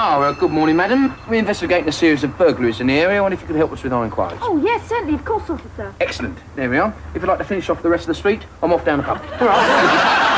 Good morning, madam. We're investigating a series of burglaries in the area. I wonder if you could help us with our inquiries. Oh, yes, certainly. Of course, officer. Excellent. There we are. If you'd like to finish off the rest of the street, I'm off down the pub. All right.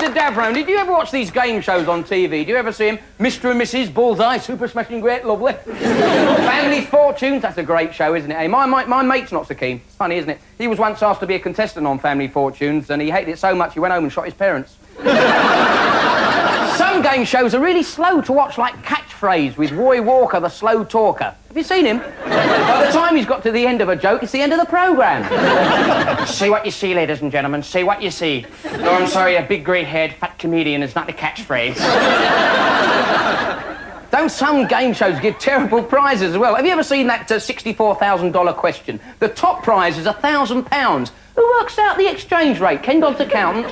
Davro, did you ever watch these game shows on TV? Do you ever see him? Mr. and Mrs. Bullseye, super smashing great, lovely. Family Fortunes, that's a great show, isn't it? Hey, my mate's not so keen. It's funny, isn't it? He was once asked to be a contestant on Family Fortunes, and he hated it so much he went home and shot his parents. Some game shows are really slow to watch, like Catchphrase with Roy Walker, the slow talker. Have you seen him? By the time he's got to the end of a joke, it's the end of the programme. See what you see, ladies and gentlemen, see what you see. Oh, I'm sorry, a big grey-haired fat comedian is not the catchphrase. Don't some game shows give terrible prizes as well? Have you ever seen that $64,000 question? The top prize is £1,000. Who works out the exchange rate? Ken Dodd's accountant?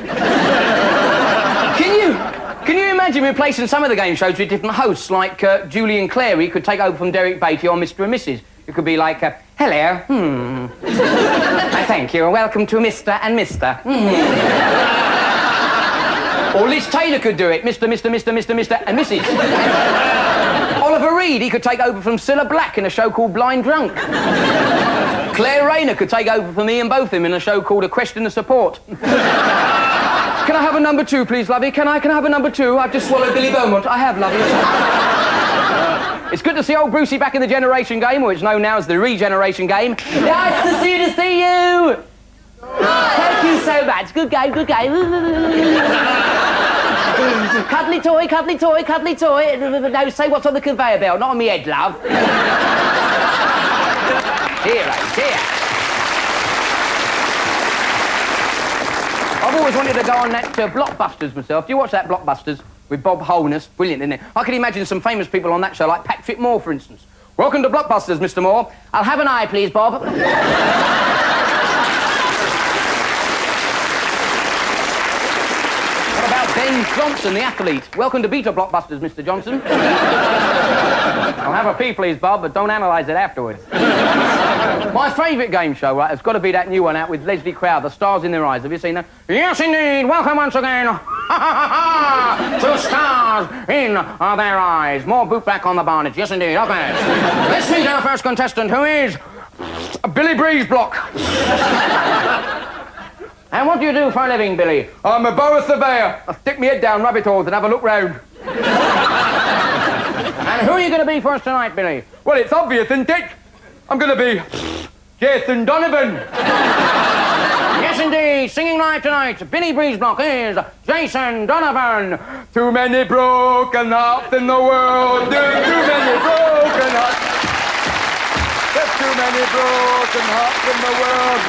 Can you imagine replacing some of the game shows with different hosts, like Julian Clary could take over from Derek Beatty on Mr. and Mrs. It could be like, hello, thank you, welcome to Mr. and Mr. Or Liz Taylor could do it, Mr. and Mrs. Oliver Reed, he could take over from Cilla Black in a show called Blind Drunk. Claire Rayner could take over for me and both of them in a show called A Question of Support. Can I have a number 2, please, lovey? Can I have a number 2? I've just swallowed Billy Beaumont. I have, lovey. It's good to see old Brucey back in the Generation Game, or it's known now as the Regeneration Game. Nice to see you! Thank you so much. Good game, good game. Cuddly toy, cuddly toy, cuddly toy. No, say what's on the conveyor belt, not on me head, love. Here. I've always wanted to go on that Blockbusters myself. Do you watch that Blockbusters with Bob Holness? Brilliant, isn't it? I could imagine some famous people on that show, like Patrick Moore, for instance. Welcome to Blockbusters, Mr. Moore. I'll have an eye, please, Bob. What about Ben Johnson, the athlete? Welcome to Beta Blockbusters, Mr. Johnson. I'll have a pee, please, Bob, but don't analyse it afterwards. My favourite game show, right, has got to be that new one out with Leslie Crowd, The Stars in Their Eyes. Have you seen that? Yes, indeed. Welcome once again to Stars in Their Eyes. More boot back on the bonnet. Yes, indeed. Okay. Let's meet our first contestant, who is Billy Breezeblock. And what do you do for a living, Billy? I'm a boa surveyor. I stick my head down rabbit holes and have a look round. And who are you going to be for us tonight, Billy? Well, it's obvious, isn't it? I'm going to be Jason Donovan. Yes, indeed. Singing live tonight, Billy Breezeblock is Jason Donovan. Too many broken hearts in the world. There's too many broken hearts. There's too many broken hearts in the world.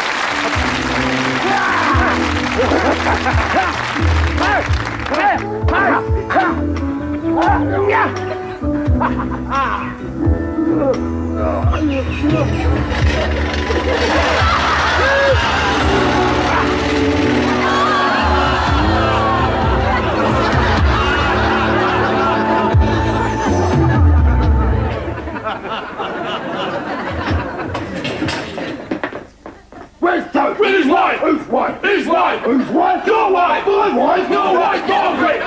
Where's Toad? With his wife! Whose wife? His wife! Whose wife? Your wife! My wife! Your wife! Margaret!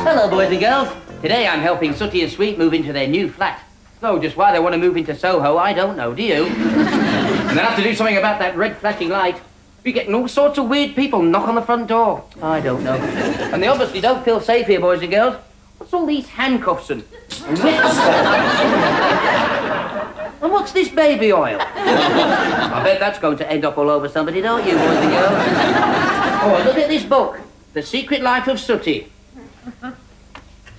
Hello, boys and girls. Today I'm helping Sooty and Sweet move into their new flat. Though just why they want to move into Soho, I don't know, do you? And they'll have to do something about that red flashing light. We're getting all sorts of weird people knock on the front door. I don't know. And they obviously don't feel safe here, boys and girls. What's all these handcuffs and whips? And what's this baby oil? I bet that's going to end up all over somebody, don't you, boys and girls? Oh, look at this book. The Secret Life of Sooty.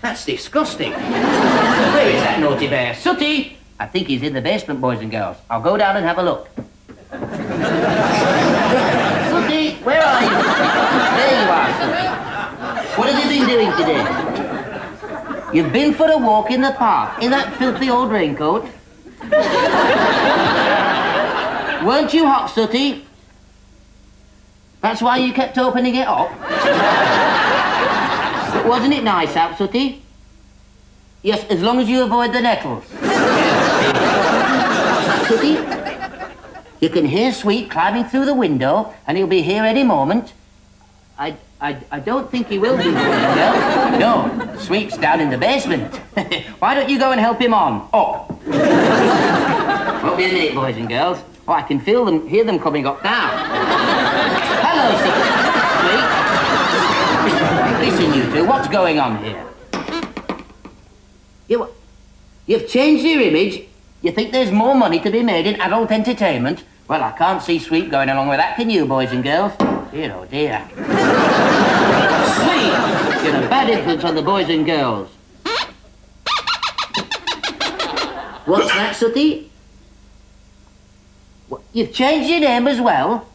That's disgusting. Where is that naughty bear? Sooty! I think he's in the basement, boys and girls. I'll go down and have a look. Sooty, where are you? There you are, Sooty. What have you been doing today? You've been for a walk in the park in that filthy old raincoat? Weren't you hot, Sooty? That's why you kept opening it up? But wasn't it nice out, Sooty? Yes, as long as you avoid the nettles. Sooty, you can hear Sweet climbing through the window, and he'll be here any moment. I don't think he will be, No, Sweet's down in the basement. Why don't you go and help him on? Up. Won't be a minute, boys and girls. Oh, I can hear them coming up now. Hello, Sweet. Listen, you two, what's going on here? You've changed your image? You think there's more money to be made in adult entertainment? Well, I can't see Sweet going along with that, can you, boys and girls? Dear, oh dear. Sweet, you're a bad influence on the boys and girls. What's that, Sooty? What, you've changed your name as well?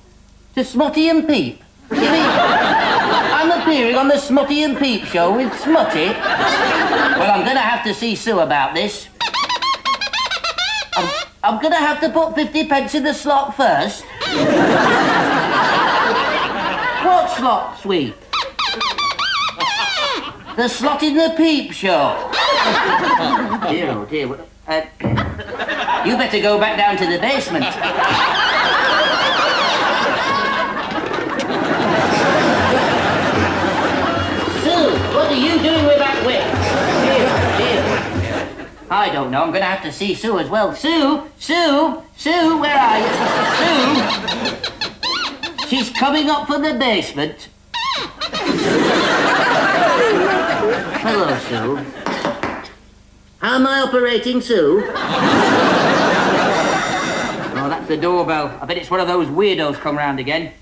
To Smutty and Peep? You mean I'm appearing on the Smutty and Peep show with Smutty? Well, I'm going to have to see Sue about this. I'm going to have to put 50 pence in the slot first. What slot, Sweet? The slot in the Peep show. Dear, oh dear. You better go back down to the basement. Sue, what are you doing with that whip? Dear, dear. I don't know. I'm going to have to see Sue as well. Sue, where are you? Sue. She's coming up from the basement. Hello, Sue. How am I operating, Sue? Oh, that's the doorbell. I bet it's one of those weirdos come round again.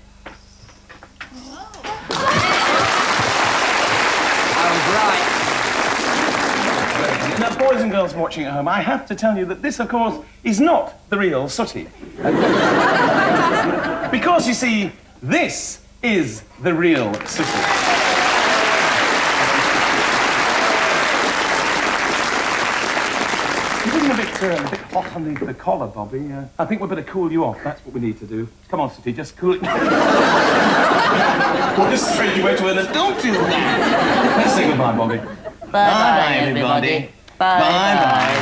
I was right. Now, boys and girls watching at home, I have to tell you that this, of course, is not the real Sooty. Because, you see, this is the real Sooty. You're looking a bit hot underneath the collar, Bobby. I think we'd better cool you off. That's what we need to do. Come on, Sooty, just cool it. Well, just straight you to it. Don't do that. Let's say goodbye, Bobby. Bye, everybody. Bye.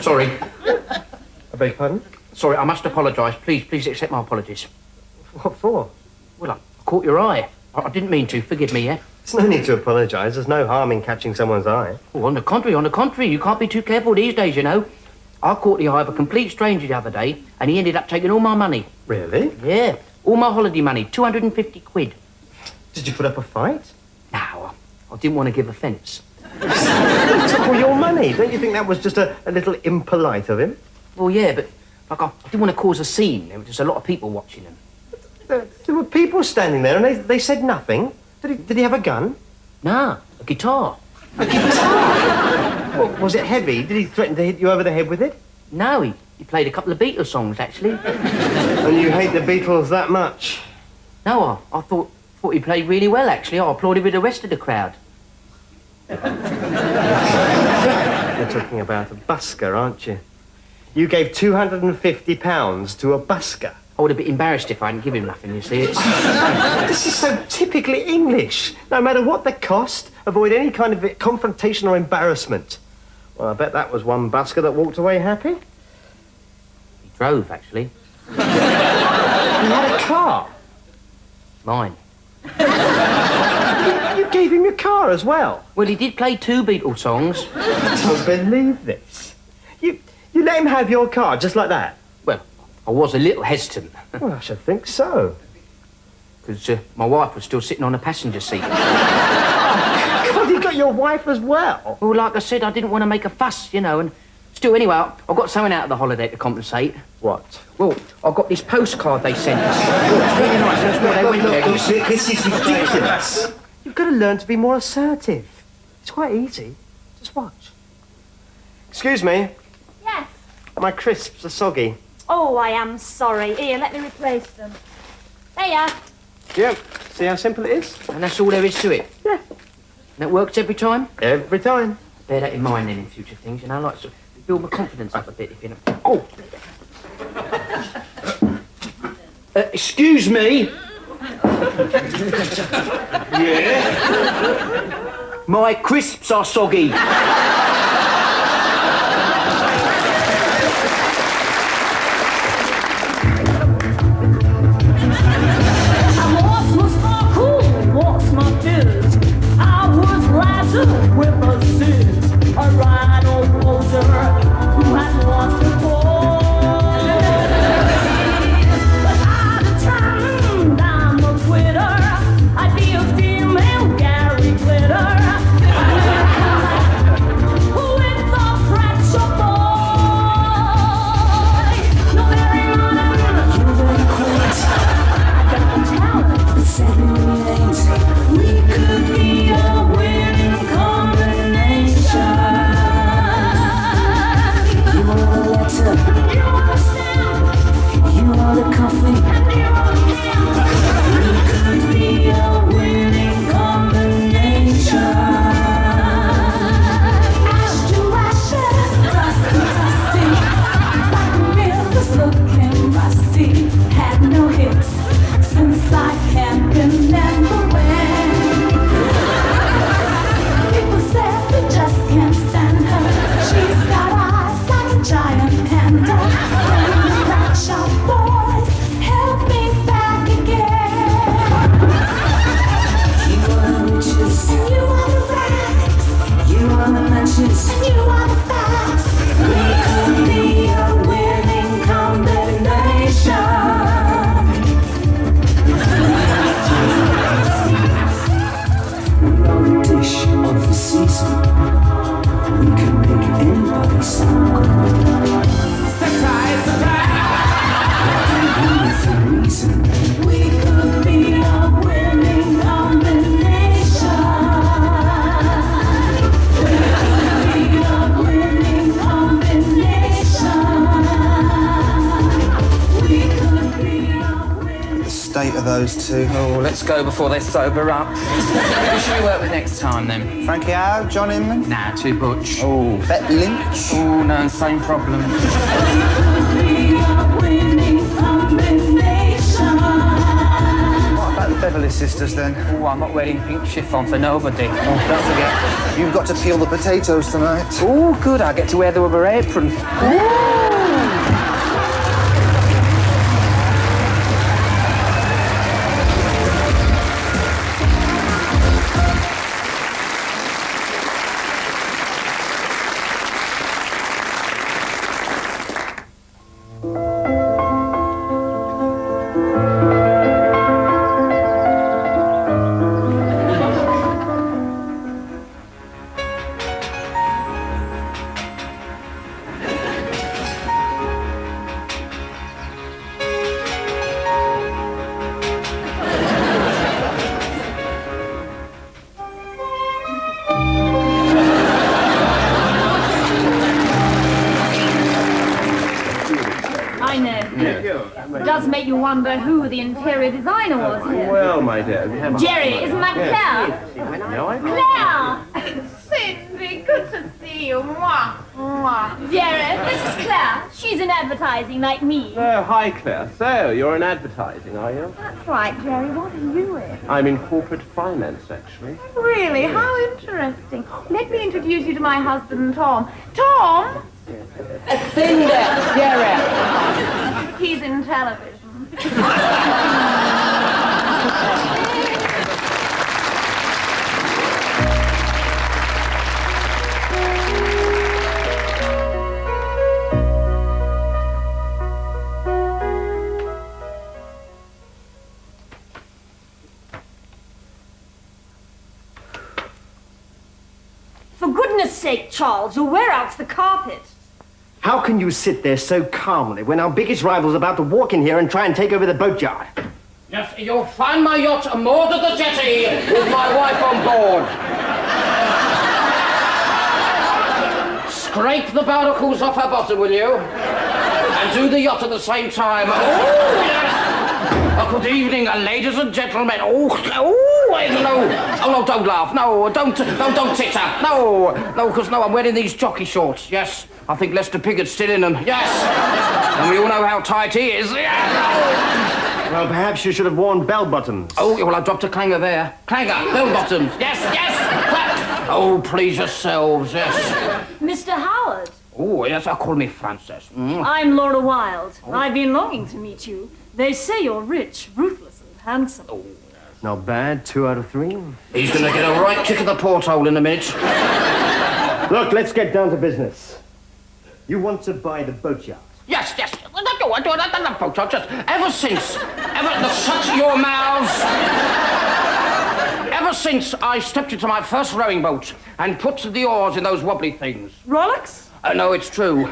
Sorry. I beg your pardon? Sorry, I must apologise. Please accept my apologies. What for? Well, I caught your eye. I didn't mean to. Forgive me, yeah? There's no need to apologise. There's no harm in catching someone's eye. Oh, on the contrary. You can't be too careful these days, you know. I caught the eye of a complete stranger the other day, and he ended up taking all my money. Really? Yeah, all my holiday money, 250 quid. Did you put up a fight? No, I didn't want to give offence. He took all your money. Don't you think that was just a little impolite of him? Well, yeah, but like, I didn't want to cause a scene. There were just a lot of people watching him. There were people standing there, and they said nothing. Did he have a gun? Nah, a guitar. A guitar? Well, was it heavy? Did he threaten to hit you over the head with it? No, he played a couple of Beatles songs, actually. And you hate the Beatles that much? No, I thought he played really well, actually. I applauded with the rest of the crowd. You're talking about a busker, aren't you? You gave £250 to a busker. I would have been embarrassed if I hadn't given him nothing, you see. This is so typically English. No matter what the cost, avoid any kind of confrontation or embarrassment. Well, I bet that was one busker that walked away happy. He drove, actually. He had a car. Mine. You gave him your car as well? Well, he did play 2 Beatles songs. I don't believe this. You let him have your car just like that? Well, I was a little hesitant. Well, I should think so. Because my wife was still sitting on the passenger seat. God, you got your wife as well? Well, like I said, I didn't want to make a fuss, you know, and still, anyway, I got something out of the holiday to compensate. What? Well, I got this postcard they sent us. It's really nice. That's why they went there. This is ridiculous. You've got to learn to be more assertive. It's quite easy. Just watch. Excuse me. Yes. My crisps are soggy. Oh, I am sorry. Here, let me replace them. There you are. Yeah. See how simple it is? And that's all there is to it. Yeah. And it works every time? Every time. Bear that in mind then in future things, you know, like to build my confidence up a bit, if you know. Oh! Excuse me? Yeah? My crisps are soggy. With a sis, a rhino poser who has lost the but I determined I'm a quitter. I'd be a female Gary Glitter. With the fracture boy. No Mary Modern, you very quaint. I got the talent, the 78. We could be a winning combination. You are the letter, you are the stamp, you are the coffee, and you are the ham. We could be a winning combination. Ash to ashes, dust to dusty, like rivers looking rusty. Had no hits since I can't remember when. People said they just can't stand her. She's got eyes like a giant panda. When the crack shop boys help me back again. You are the witches, and you are the rags. You are the matches, and you are the facts. We could be a winning combination. We are the dish of the season. We can make anybody sound good. Surprise, surprise! With a reason. We could be a winning combination. We could be a winning combination. We could be a winning. The state of those two. Oh, let's go before they sober up. Who should we work with next time, then? Frankie Howe, John Inman. Nah, too butch. Oh, Bet Lynch. Oh, no, same problem. We could be a winning combination. What about the Beverly Sisters then? Oh, I'm not wearing pink chiffon for nobody. Oh, don't forget. You've got to peel the potatoes tonight. Oh, good, I get to wear the rubber apron. I know. It does make you wonder who the interior designer was here. Well, my dear, we have... Jerry, isn't that Claire? No, I... Claire! Cindy, good to see you. Mwah, mwah. Jerry, this is Claire. She's in advertising like me. Oh, hi, Claire. So, you're in advertising, are you? That's right, Jerry. What are you in? I'm in corporate finance, actually. Really? How interesting. Let me introduce you to my husband, Tom. Tom? Cinder, Jerry. He's in television. goodness sake, Charles, you'll wear out the carpet. How can you sit there so calmly when our biggest rival's about to walk in here and try and take over the boatyard? Yes, you'll find my yacht moored at the jetty with my wife on board. Scrape the barnacles off her bottom, will you? And do the yacht at the same time. Oh, yes. Good evening, ladies and gentlemen. No, don't laugh. No, don't titter. No, because I'm wearing these jockey shorts. Yes, I think Lester Piggott's still in them. Yes, and we all know how tight he is. Well, perhaps you should have worn bell-bottoms. Oh, well, I dropped a clanger there. Clanger, bell-bottoms. Yes. Oh, please yourselves, yes. Mr. Howard. Oh, yes, call me Frances. I'm Laura Wilde. I've been longing to meet you. They say you're rich, ruthless, and handsome. Oh, not bad, 2 out of 3. He's going to get a right kick of the porthole in a minute. Look, let's get down to business. You want to buy the boatyard? Yes. I do. Just ever since, shut your mouths. Ever since I stepped into my first rowing boat and put the oars in those wobbly things. Rolex? No, it's true.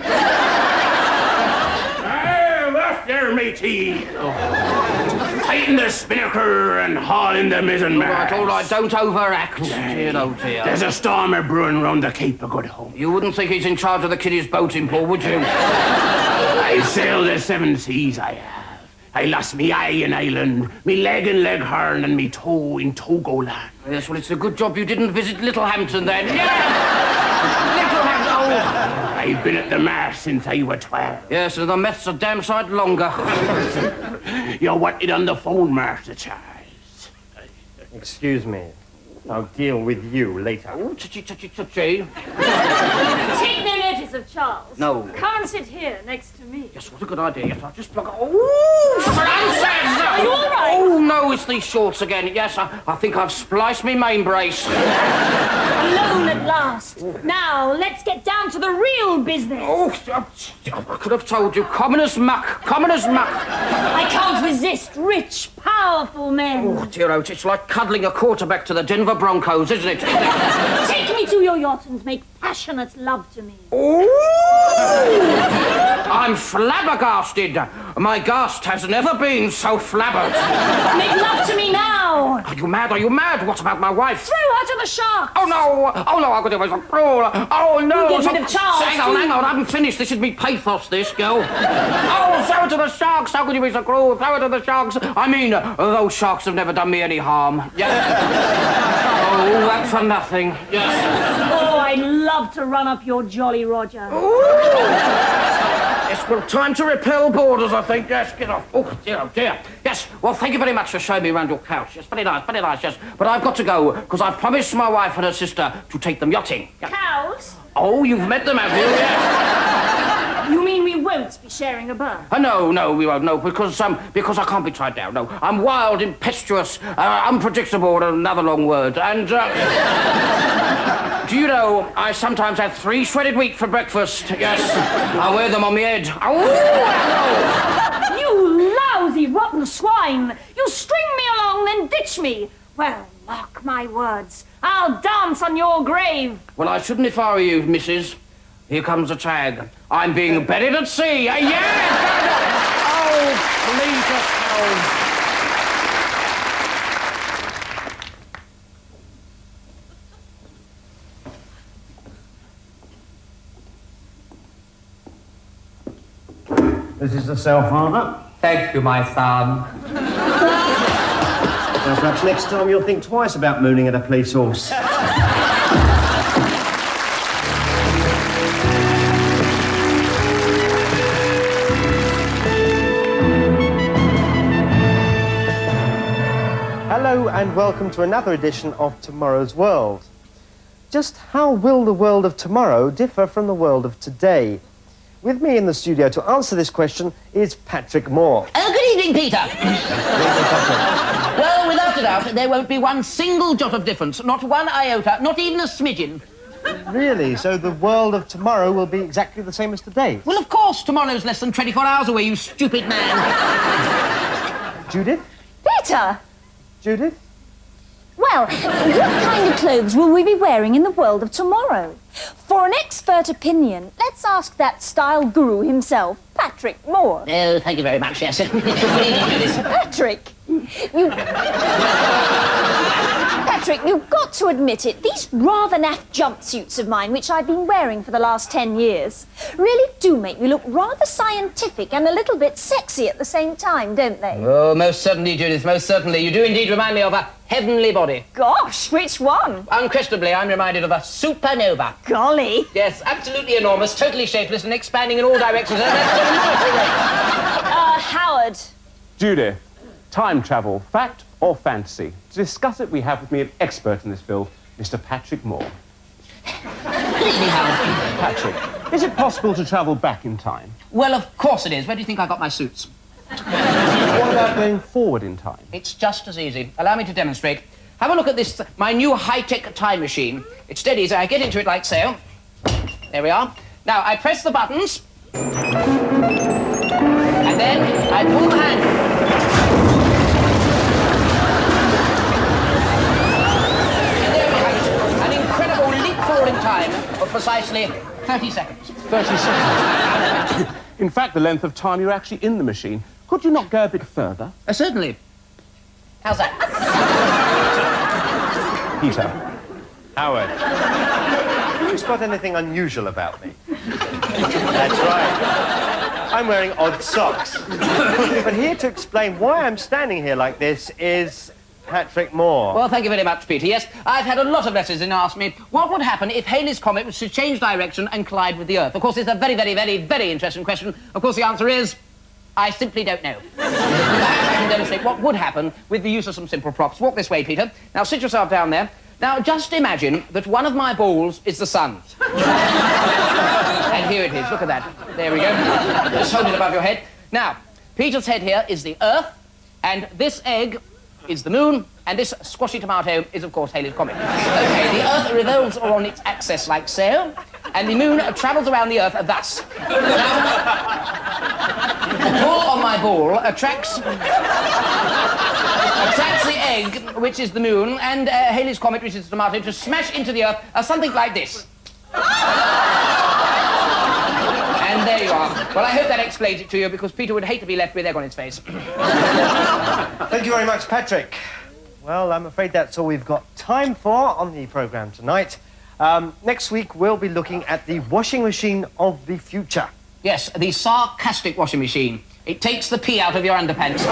That's there, matey. Tighten the spinnaker and haul in the mizzenmast. All right, don't overact. Dear, oh dear. There's a stormer brewing round the Cape of Good Hope. You wouldn't think he's in charge of the kiddies' boating pool, would you? I sailed the 7 seas, I have. I lost me eye in Ireland, me leg in Leghorn, and me toe in Togoland. Yes, well, it's a good job you didn't visit Littlehampton then. Yeah! Littlehampton, I've been at the mast since I was 12. Yes, and the meth's a damn sight longer. You wanted on the phone, Master Charles. Excuse me. I'll deal with you later. Oh, touchy. Take no notice of Charles. No. Come and sit here next to me. Yes, what a good idea. Yes, I'll just plug... Oh, Frances! Are you all right? Oh, no, it's these shorts again. Yes, I think I've spliced me main brace. Alone at last. Now, let's get down to the real business. Oh, I could have told you. Commonest muck. I can't resist rich, powerful men. Oh, dear, it's like cuddling a quarterback to the Denver Broncos, isn't it? Take me to your yacht and make passionate love to me. Oh! I'm flabbergasted. My ghast has never been so flabbered. Make love to me now. Are you mad? What about my wife? Throw her to the sharks. Oh, no, I've got to be so cruel. Oh, no. You get rid of Charles, Hang on, I haven't finished. This is me pathos, this, girl. Oh, throw her to the sharks. How could you be so cruel? Throw her to the sharks. I mean, those sharks have never done me any harm. Yeah. Oh, that's for nothing. Yes. Oh, I'd love to run up your Jolly Roger. Yes, well, time to repel boarders, I think. Yes, get off. Oh, dear. Yes, well, thank you very much for showing me around your couch. Yes, very nice, yes. But I've got to go, because I've promised my wife and her sister to take them yachting. Yes. Cows? Oh, you've met them, have you? Yes. You mean we won't be sharing a berth? No, we won't, no, because I can't be tied down, no. I'm wild, impetuous, unpredictable, another long word, and, do you know, I sometimes have 3 shredded wheat for breakfast. Yes, I wear them on my head. Oh! You lousy, rotten swine! You string me along, then ditch me. Well, mark my words, I'll dance on your grave. Well, I shouldn't if I were you, missus. Here comes the tag. I'm being buried at sea. Yes! Oh, please just go. This is the cell, Father. Thank you, my son. Now, perhaps next time you'll think twice about mooning at a police horse. Hello and welcome to another edition of Tomorrow's World. Just how will the world of tomorrow differ from the world of today? With me in the studio to answer this question is Patrick Moore. Oh, good evening, Peter. Well, without a doubt, there won't be one single jot of difference, not one iota, not even a smidgen. Really? So the world of tomorrow will be exactly the same as today? Well, of course, tomorrow's less than 24 hours away, you stupid man. Judith? Peter! Judith? Well, what kind of clothes will we be wearing in the world of tomorrow? For an expert opinion, let's ask that style guru himself, Patrick Moore. Oh, thank you very much, yes. Patrick, Patrick, you've got to admit it. These rather naff jumpsuits of mine, which I've been wearing for the last 10 years, really do make me look rather scientific and a little bit sexy at the same time, don't they? Oh, most certainly, Judith, most certainly. You do indeed remind me of a heavenly body. Gosh, which one? Unquestionably, I'm reminded of a supernova. Golly. Yes, absolutely enormous, totally shapeless and expanding in all directions. Howard. Judith, time travel, fact or fantasy? To discuss it, we have with me an expert in this field, Mr. Patrick Moore. Patrick, is it possible to travel back in time? Well, of course it is. Where do you think I got my suits? What about going forward in time? It's just as easy. Allow me to demonstrate. Have a look at this, my new high-tech time machine. It's dead easy. I get into it like so. There we are. Now, I press the buttons. And then I pull the handle. And there we have it. An incredible leap forward in time of precisely 30 seconds. 30 seconds. In fact, the length of time you're actually in the machine. Could you not go a bit further? Certainly. How's that? Peter. Howard, do you spot anything unusual about me? That's right. I'm wearing odd socks. But here to explain why I'm standing here like this is Patrick Moore. Well, thank you very much, Peter. Yes, I've had a lot of letters in asking me what would happen if Halley's Comet was to change direction and collide with the Earth. Of course, it's a very, very, very, very interesting question. Of course, the answer is, I simply don't know. I can demonstrate what would happen with the use of some simple props. Walk this way, Peter. Now, sit yourself down there. Now, just imagine that one of my balls is the sun. And here it is. Look at that. There we go. Just hold it above your head. Now, Peter's head here is the Earth, and this egg is the moon, and this squashy tomato is, of course, Halley's Comet. Okay, the Earth revolves on its axis like so, and the moon travels around the Earth thus. The pull on my ball attracts the egg, which is the moon, and Halley's Comet, which is the tomato, to smash into the Earth something like this. And there you are. Well, I hope that explains it to you, because Peter would hate to be left with egg on his face. Thank you very much, Patrick. Well, I'm afraid that's all we've got time for on the programme tonight. Next week, we'll be looking at the washing machine of the future. Yes, the sarcastic washing machine. It takes the pee out of your underpants.